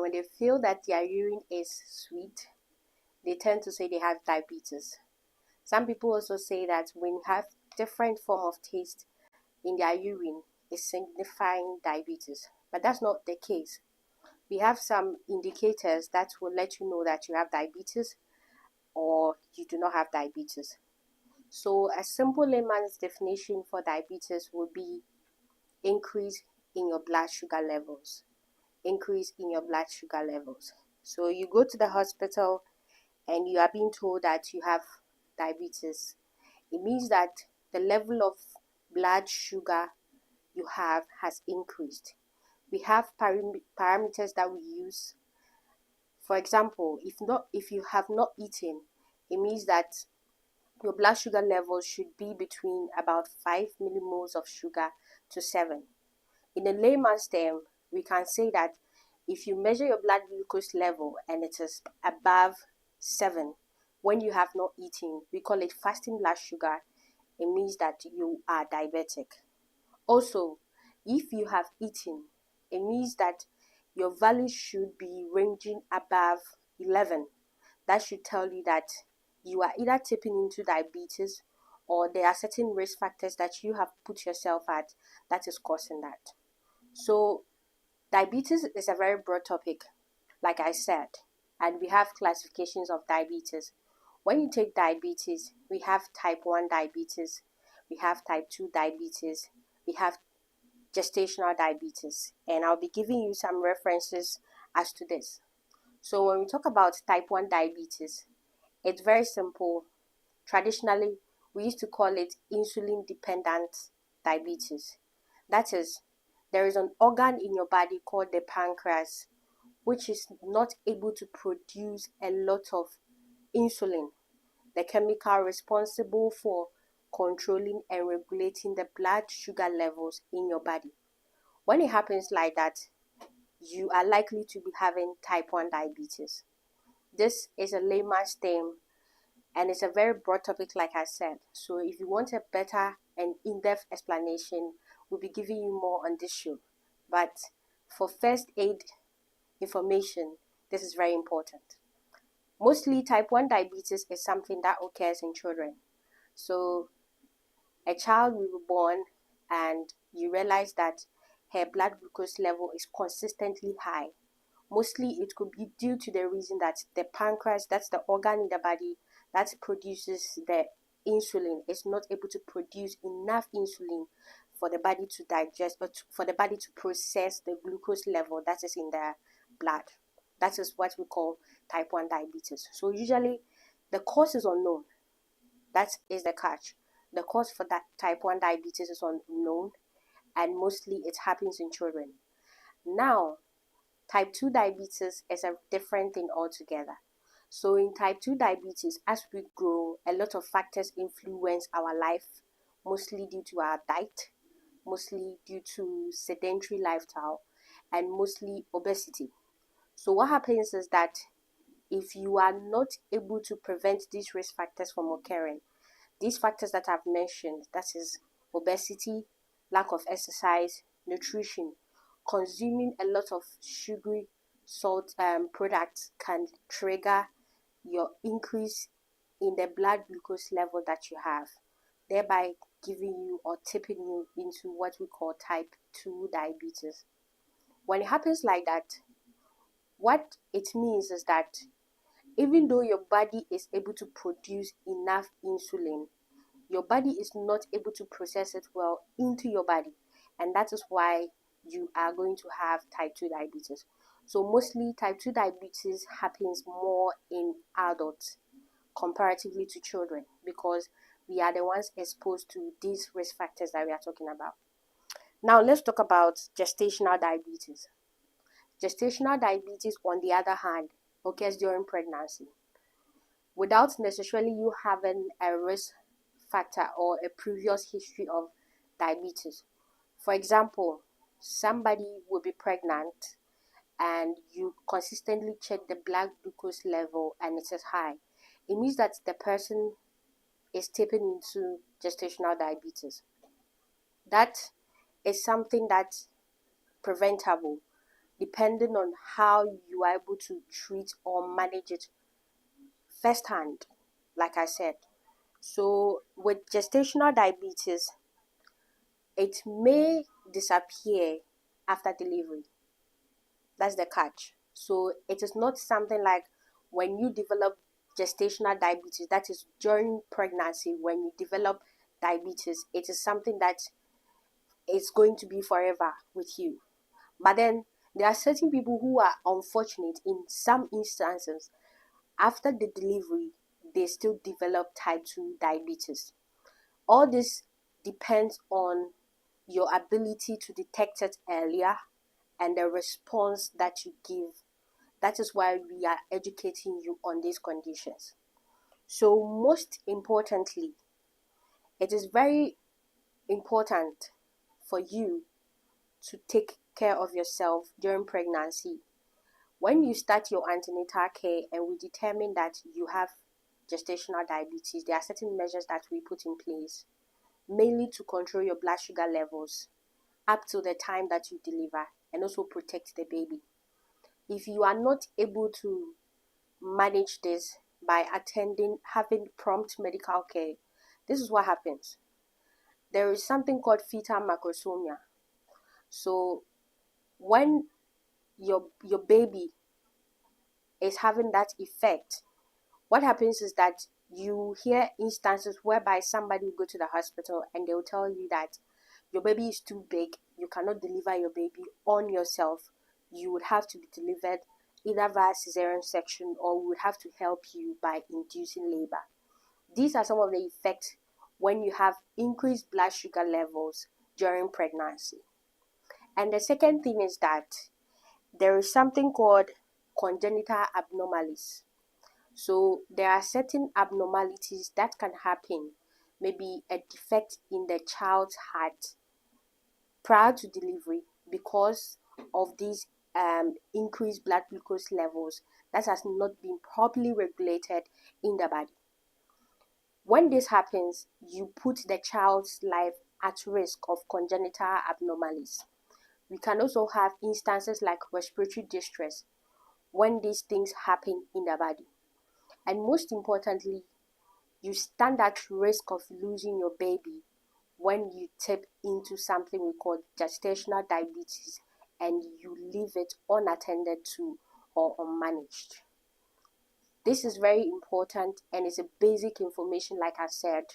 when they feel that their urine is sweet, they tend to say they have diabetes. Some people also say that when you have different form of taste in their urine, it's signifying diabetes. But that's not the case. We have some indicators that will let you know that you have diabetes or you do not have diabetes. So a simple layman's definition for diabetes would be increase in your blood sugar levels. Increase in your blood sugar levels. So you go to the hospital and you are being told that you have diabetes. It means that the level of blood sugar you have has increased. We have parameters that we use. For example, if you have not eaten, it means that your blood sugar level should be between about 5 millimoles of sugar to 7. In a layman's term, we can say that if you measure your blood glucose level and it is above 7 when you have not eaten, we call it fasting blood sugar. It means that you are diabetic. Also, if you have eaten, it means that your value should be ranging above 11. That should tell you that you are either tipping into diabetes or there are certain risk factors that you have put yourself at that is causing that. So diabetes is a very broad topic, like I said, and we have classifications of diabetes. When you take diabetes, we have type 1 diabetes, we have type 2 diabetes, we have gestational diabetes, and I'll be giving you some references as to this. So when we talk about type 1 diabetes, it's very simple. Traditionally, we used to call it insulin dependent diabetes. That is, there is an organ in your body called the pancreas, which is not able to produce a lot of insulin, the chemical responsible for controlling and regulating the blood sugar levels in your body. When it happens like that, you are likely to be having type 1 diabetes. This is a layman's term and it's a very broad topic, like I said. So if you want a better and in-depth explanation, we'll be giving you more on this show. But for first aid information, this is very important. Mostly type 1 diabetes is something that occurs in children. So a child will be born and you realize that her blood glucose level is consistently high. Mostly it could be due to the reason that the pancreas, that's the organ in the body that produces the insulin, is not able to produce enough insulin for the body to digest, but for the body to process the glucose level that is in the blood. That is what we call type 1 diabetes. So usually the cause is unknown. That is the catch. The cause for that type 1 diabetes is unknown, and mostly it happens in children. Now, type 2 diabetes is a different thing altogether. So in type 2 diabetes, as we grow, a lot of factors influence our life, mostly due to our diet, mostly due to sedentary lifestyle, and mostly obesity. So what happens is that if you are not able to prevent these risk factors from occurring, these factors that I've mentioned, that is obesity, lack of exercise, nutrition, consuming a lot of sugary salt products can trigger your increase in the blood glucose level that you have, thereby giving you or tipping you into what we call type 2 diabetes. When it happens like that, what it means is that even though your body is able to produce enough insulin, your body is not able to process it well into your body, and that is why you are going to have type 2 diabetes. So mostly type 2 diabetes happens more in adults comparatively to children, because we are the ones exposed to these risk factors that we are talking about. Now let's talk about gestational diabetes. Gestational diabetes, on the other hand, occurs during pregnancy without necessarily you having a risk factor or a previous history of diabetes. For example, somebody will be pregnant and you consistently check the blood glucose level and it is high. It means that the person is tipping into gestational diabetes. That is something that's preventable, depending on how you are able to treat or manage it firsthand, like I said. So with gestational diabetes, it may disappear after delivery. That's the catch. So it is not something like when you develop gestational diabetes, that is during pregnancy, when you develop diabetes, it is something that is going to be forever with you. But then there are certain people who are unfortunate in some instances. After the delivery, they still develop type 2 diabetes. All this depends on your ability to detect it earlier and the response that you give. That is why we are educating you on these conditions. So most importantly, it is very important for you to take care of yourself during pregnancy. When you start your antenatal care and we determine that you have gestational diabetes, there are certain measures that we put in place, mainly to control your blood sugar levels up to the time that you deliver and also protect the baby. If you are not able to manage this by having prompt medical care, this is what happens. There is something called fetal macrosomia. So when your baby is having that effect, what happens is that you hear instances whereby somebody will go to the hospital and they will tell you that your baby is too big, you cannot deliver your baby on yourself, you would have to be delivered either via cesarean section or we would have to help you by inducing labor. These are some of the effects when you have increased blood sugar levels during pregnancy. And the second thing is that there is something called congenital abnormalities. So there are certain abnormalities that can happen, maybe a defect in the child's heart prior to delivery because of these increased blood glucose levels that has not been properly regulated in the body. When this happens, you put the child's life at risk of congenital abnormalities. We can also have instances like respiratory distress when these things happen in the body. And most importantly, you stand at risk of losing your baby when you tap into something we call gestational diabetes and you leave it unattended to or unmanaged. This is very important and it's a basic information, like I said.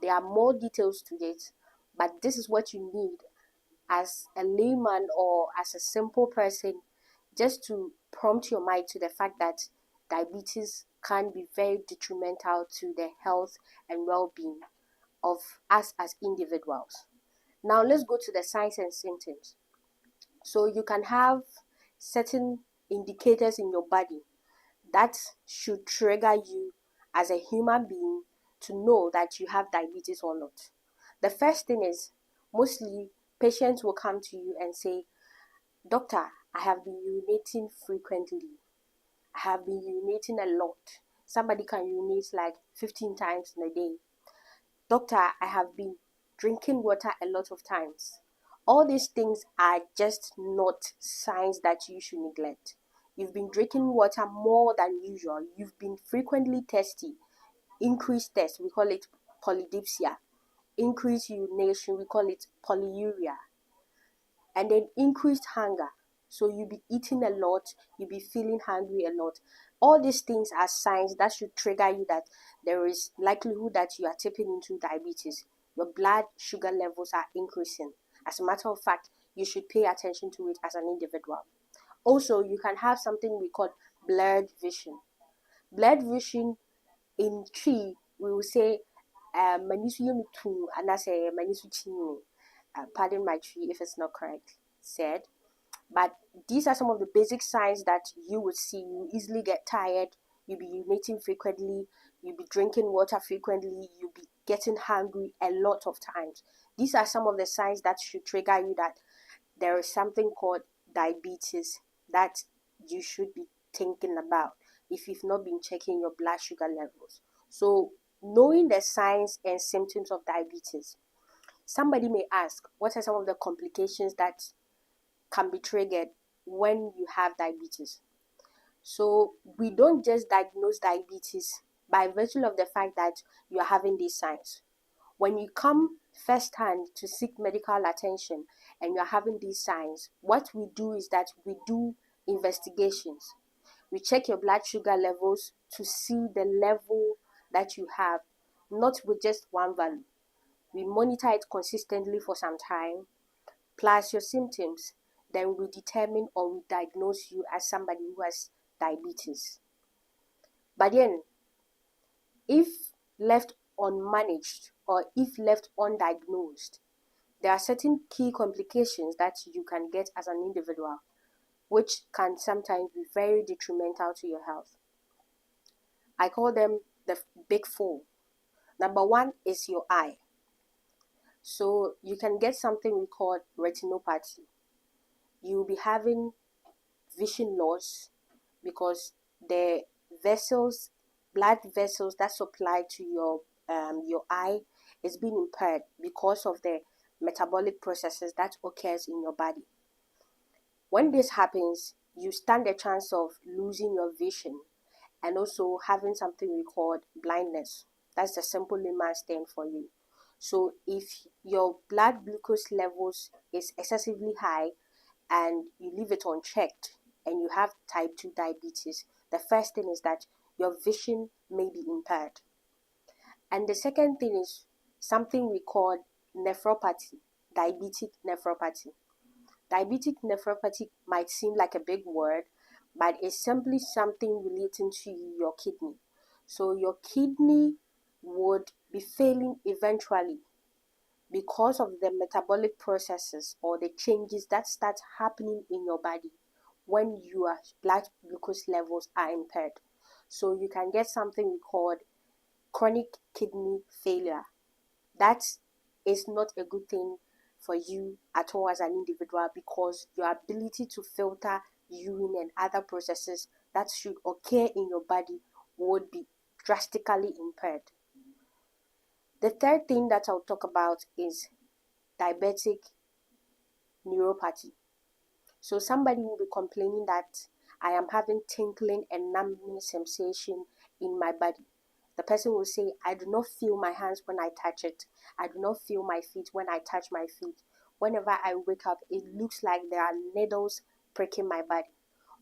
There are more details to it, but this is what you need as a layman or as a simple person, just to prompt your mind to the fact that diabetes can be very detrimental to the health and well-being of us as individuals. Now let's go to the signs and symptoms. So you can have certain indicators in your body that should trigger you as a human being to know that you have diabetes or not. The first thing is, mostly patients will come to you and say, Doctor, I have been urinating frequently. I have been urinating a lot. Somebody can urinate like 15 times in a day. Doctor, I have been drinking water a lot of times. All these things are just not signs that you should neglect. You've been drinking water more than usual. You've been frequently thirsty. Increased thirst, we call it polydipsia. Increased urination, we call it polyuria. And then increased hunger. So you'll be eating a lot, you'll be feeling hungry a lot. All these things are signs that should trigger you that there is likelihood that you are tipping into diabetes. Your blood sugar levels are increasing. As a matter of fact, you should pay attention to it as an individual. Also, you can have something we call blurred vision. Blurred vision in tree, we will say manisu yumitu anase manisu chini. Pardon my tree if it's not correct said. But these are some of the basic signs that you would see. You easily get tired, you'll be urinating frequently, you'll be drinking water frequently, you'll be getting hungry a lot of times. These are some of the signs that should trigger you that there is something called diabetes that you should be thinking about if you've not been checking your blood sugar levels. So, knowing the signs and symptoms of diabetes, somebody may ask, what are some of the complications that can be triggered when you have diabetes. So we don't just diagnose diabetes by virtue of the fact that you are having these signs. When you come firsthand to seek medical attention and you're having these signs, what we do is that we do investigations. We check your blood sugar levels to see the level that you have, not with just one value. We monitor it consistently for some time, plus your symptoms. Then we determine or we diagnose you as somebody who has diabetes. But then, if left unmanaged or if left undiagnosed, there are certain key complications that you can get as an individual, which can sometimes be very detrimental to your health. I call them the big four. Number one is your eye. So you can get something we call retinopathy. You'll be having vision loss because the vessels, blood vessels that supply to your eye is being impaired because of the metabolic processes that occurs in your body. When this happens, you stand a chance of losing your vision and also having something we call blindness. That's the simple layman's term for you. So if your blood glucose levels is excessively high and you leave it unchecked and you have type 2 diabetes, the first thing is that your vision may be impaired. And the second thing is something we call nephropathy, diabetic nephropathy. Diabetic nephropathy might seem like a big word, but it's simply something relating to your kidney. So your kidney would be failing eventually because of the metabolic processes or the changes that start happening in your body when your blood glucose levels are impaired. So you can get something we call chronic kidney failure. That is not a good thing for you at all as an individual, because your ability to filter urine and other processes that should occur in your body would be drastically impaired. The third thing that I'll talk about is diabetic neuropathy. So somebody will be complaining that I am having tingling and numbing sensation in my body. The person will say, I do not feel my hands when I touch it. I do not feel my feet when I touch my feet. Whenever I wake up, it looks like there are needles pricking my body.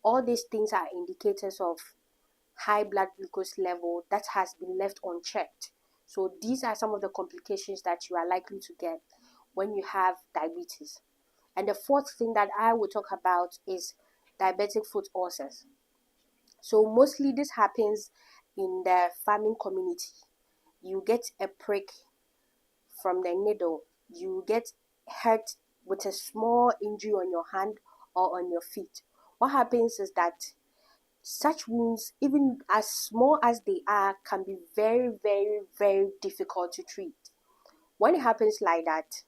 All these things are indicators of high blood glucose level that has been left unchecked. So these are some of the complications that you are likely to get when you have diabetes. And the fourth thing that I will talk about is diabetic foot ulcers. So mostly this happens in the farming community. You get a prick from the needle. You get hurt with a small injury on your hand or on your feet. What happens is that such wounds, even as small as they are, can be very, very, very difficult to treat. When it happens like that,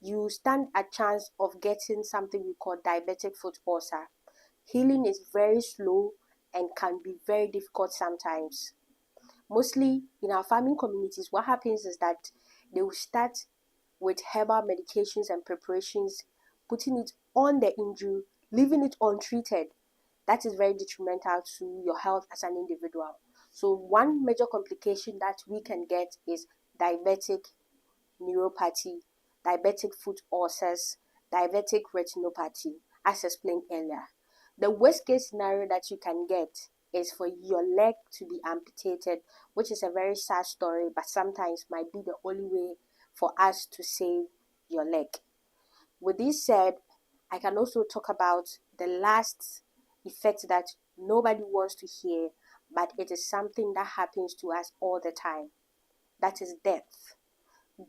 you stand a chance of getting something we call diabetic foot ulcer. Healing is very slow and can be very difficult sometimes. Mostly in our farming communities, what happens is that they will start with herbal medications and preparations, putting it on the injury, leaving it untreated. That is very detrimental to your health as an individual. So one major complication that we can get is diabetic neuropathy, diabetic foot ulcers, diabetic retinopathy, as explained earlier. The worst case scenario that you can get is for your leg to be amputated, which is a very sad story, but sometimes might be the only way for us to save your leg. With this said, I can also talk about the last effect that nobody wants to hear, but it is something that happens to us all the time. That is death.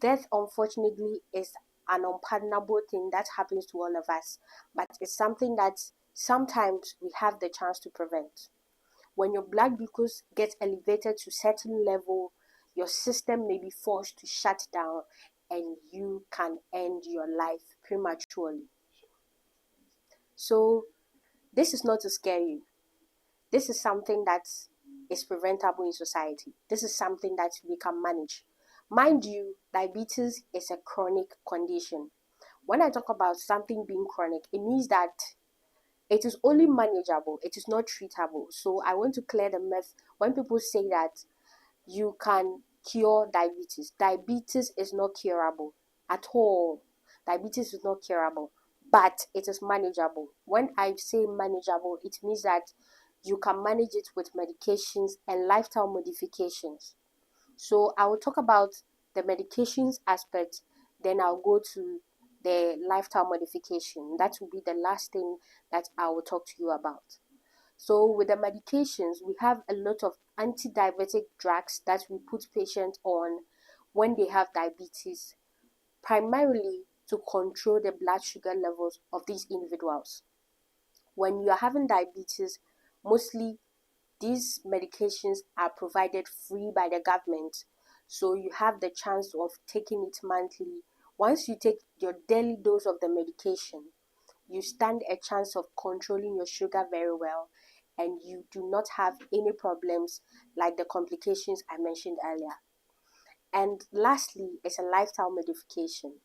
Death, unfortunately, is an unpardonable thing that happens to all of us, but it's something that sometimes we have the chance to prevent. When your blood glucose gets elevated to a certain level, your system may be forced to shut down and you can end your life prematurely. So this is not to scare you. This is something that is preventable in society. This is something that we can manage. Mind you, diabetes is a chronic condition. When I talk about something being chronic, it means that It is only manageable, it is not treatable. So I want to clear the myth when people say that you can cure diabetes. Diabetes is not curable at all. Diabetes is not curable, but it is manageable. When I say manageable, it means that you can manage it with medications and lifestyle modifications. So I will talk about the medications aspect, then I'll go to the lifestyle modification. That will be the last thing that I will talk to you about. So with the medications, we have a lot of anti-diabetic drugs that we put patients on when they have diabetes, primarily to control the blood sugar levels of these individuals. When you are having diabetes, mostly these medications are provided free by the government. So you have the chance of taking it monthly. Once you take your daily dose of the medication, you stand a chance of controlling your sugar very well, and you do not have any problems like the complications I mentioned earlier. And lastly, is a lifestyle modification.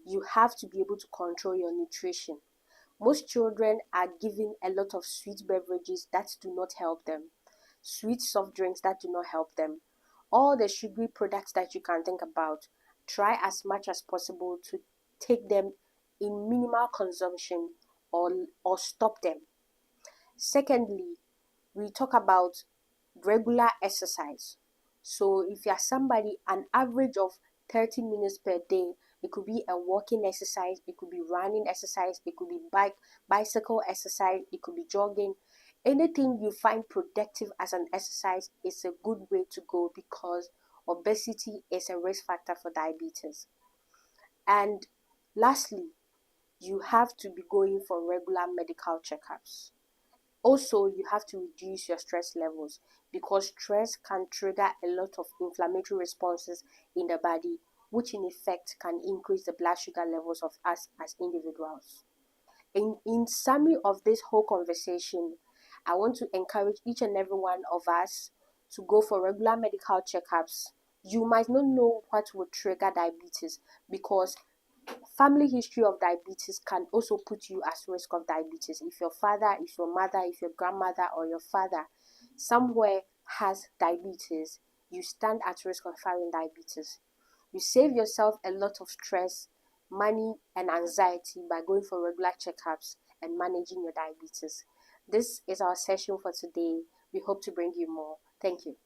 You have to be able to control your nutrition. Most children are given a lot of sweet beverages that do not help them, sweet soft drinks that do not help them, all the sugary products that you can think about. Try as much as possible to take them in minimal consumption, or stop them. Secondly, we talk about regular exercise. So if you are somebody, an average of 30 minutes per day, it could be a walking exercise, it could be running exercise, it could be bicycle exercise, it could be jogging. Anything you find productive as an exercise is a good way to go, because obesity is a risk factor for diabetes. And lastly, you have to be going for regular medical checkups. Also, you have to reduce your stress levels, because stress can trigger a lot of inflammatory responses in the body, which in effect can increase the blood sugar levels of us as individuals. In summary of this whole conversation, I want to encourage each and every one of us to go for regular medical checkups. You might not know what would trigger diabetes, because family history of diabetes can also put you at risk of diabetes. If your father, if your mother, if your grandmother, or your father somewhere has diabetes, you stand at risk of having diabetes. You save yourself a lot of stress, money, and anxiety by going for regular checkups and managing your diabetes. This is our session for today. We hope to bring you more. Thank you.